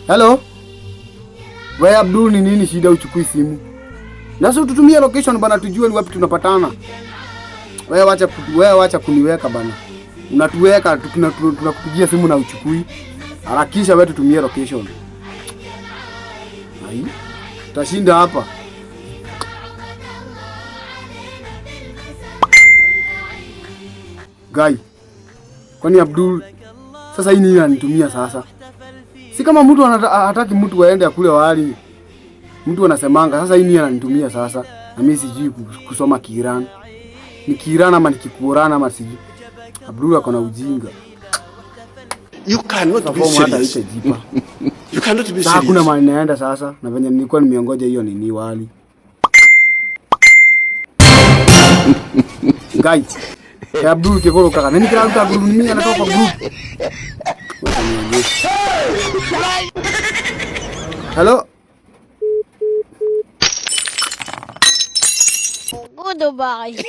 Hello? Wewe Abdul, ni nini shida uchukui simu? Nasi ututumie location bana, tujue ni wapi tunapatana. Wewe wacha kuniweka bana. Unatuweka tunakupigia simu na uchukui. Harakisha wewe tutumie location. Ai. Tutashinda hapa. Guy. Kwani Abdul sasa hii nini ananitumia sasa? Si kama mtu hataki mtu aende akule wali. Mtu anasemanga sasa hii nini ananitumia sasa? Na mimi sijui kusoma Kiirani. Ni Kiirani ama ni Kikurani ama sijui. Abdul ako na ujinga. You cannot be serious. You cannot be serious. Hakuna mahali naenda sasa na venye nilikuwa nimeongoja hiyo nini wali. Guys. Abdul kekolo kaka. Nani kila mtu Abdul mimi anatoka kwa group. Hello? Goodbye.